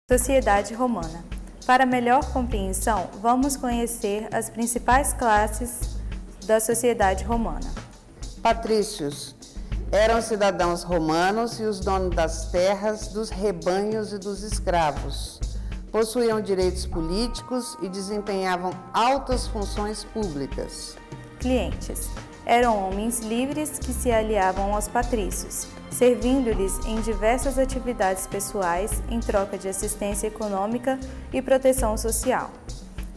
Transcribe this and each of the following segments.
Sociedade romana. Para melhor compreensão, vamos conhecer as principais classes da sociedade romana. Patrícios eram cidadãos romanos e os donos das terras, dos rebanhos e dos escravos. Possuíam direitos políticos e desempenhavam altas funções públicas. Clientes. Eram homens livres que se aliavam aos patrícios, servindo-lhes em diversas atividades pessoais em troca de assistência econômica e proteção social.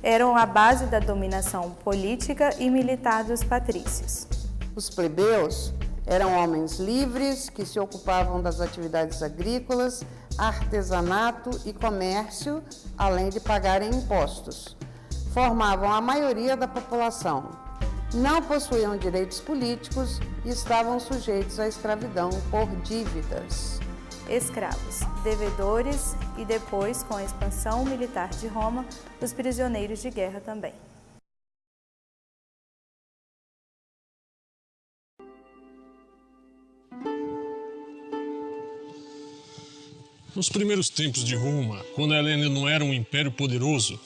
Eram a base da dominação política e militar dos patrícios. Os plebeus eram homens livres que se ocupavam das atividades agrícolas, artesanato e comércio, além de pagarem impostos. Formavam a maioria da população. Não possuíam direitos políticos e estavam sujeitos à escravidão por dívidas. Escravos, devedores e depois, com a expansão militar de Roma, os prisioneiros de guerra também. Nos primeiros tempos de Roma, quando ela ainda não era um império poderoso,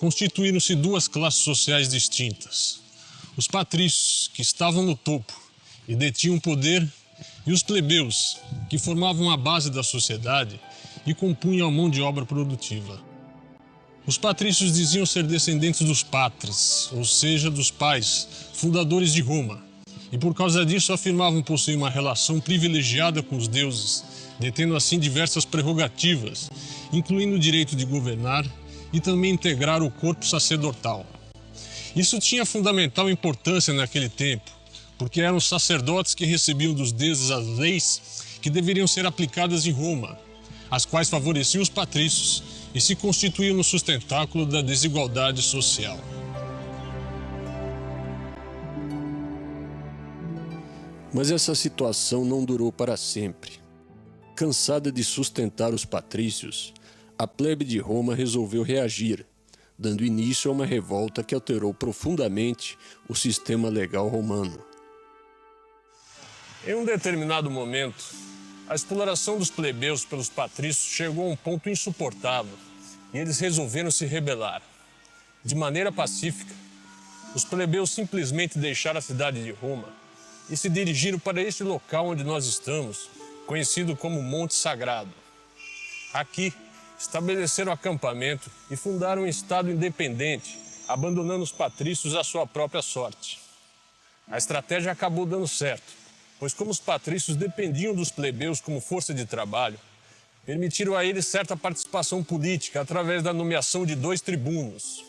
constituíram-se duas classes sociais distintas. Os patrícios, que estavam no topo e detinham poder, e os plebeus, que formavam a base da sociedade e compunham a mão de obra produtiva. Os patrícios diziam ser descendentes dos patres, ou seja, dos pais, fundadores de Roma, e por causa disso afirmavam possuir uma relação privilegiada com os deuses, detendo assim diversas prerrogativas, incluindo o direito de governar e também integrar o corpo sacerdotal. Isso tinha fundamental importância naquele tempo, porque eram os sacerdotes que recebiam dos deuses as leis que deveriam ser aplicadas em Roma, as quais favoreciam os patrícios e se constituíam no sustentáculo da desigualdade social. Mas essa situação não durou para sempre. Cansada de sustentar os patrícios, a plebe de Roma resolveu reagir, dando início a uma revolta que alterou profundamente o sistema legal romano. Em um determinado momento, a exploração dos plebeus pelos patrícios chegou a um ponto insuportável e eles resolveram se rebelar. De maneira pacífica, os plebeus simplesmente deixaram a cidade de Roma e se dirigiram para este local onde nós estamos, conhecido como Monte Sagrado. Aqui, estabeleceram acampamento e fundaram um estado independente, abandonando os patrícios à sua própria sorte. A estratégia acabou dando certo, pois como os patrícios dependiam dos plebeus como força de trabalho, permitiram a eles certa participação política através da nomeação de 2 tribunos,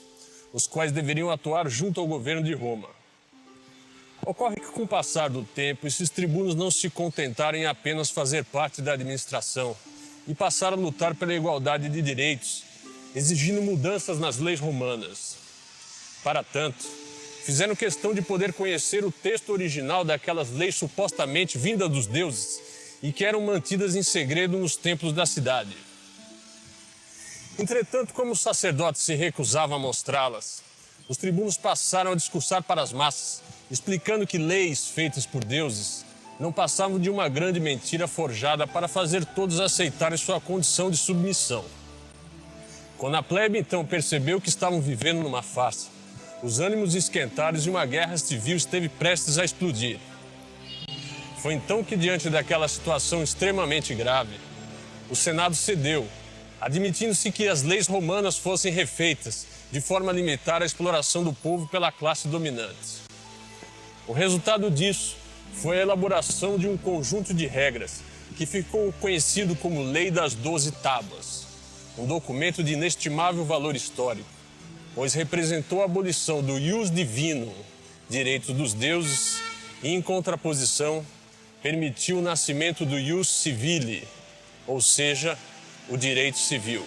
os quais deveriam atuar junto ao governo de Roma. Ocorre que com o passar do tempo, esses tribunos não se contentaram em apenas fazer parte da administração, e passaram a lutar pela igualdade de direitos, exigindo mudanças nas leis romanas. Para tanto, fizeram questão de poder conhecer o texto original daquelas leis supostamente vindas dos deuses e que eram mantidas em segredo nos templos da cidade. Entretanto, como os sacerdotes se recusavam a mostrá-las, os tribunos passaram a discursar para as massas, explicando que leis feitas por deuses não passavam de uma grande mentira forjada para fazer todos aceitarem sua condição de submissão. Quando a plebe então percebeu que estavam vivendo numa farsa, os ânimos esquentaram e uma guerra civil esteve prestes a explodir. Foi então que, diante daquela situação extremamente grave, o Senado cedeu, admitindo-se que as leis romanas fossem refeitas de forma a limitar a exploração do povo pela classe dominante. O resultado disso foi a elaboração de um conjunto de regras que ficou conhecido como Lei das 12 Tábuas, um documento de inestimável valor histórico, pois representou a abolição do ius divino, direitos dos deuses, e em contraposição permitiu o nascimento do ius civile, ou seja, o direito civil.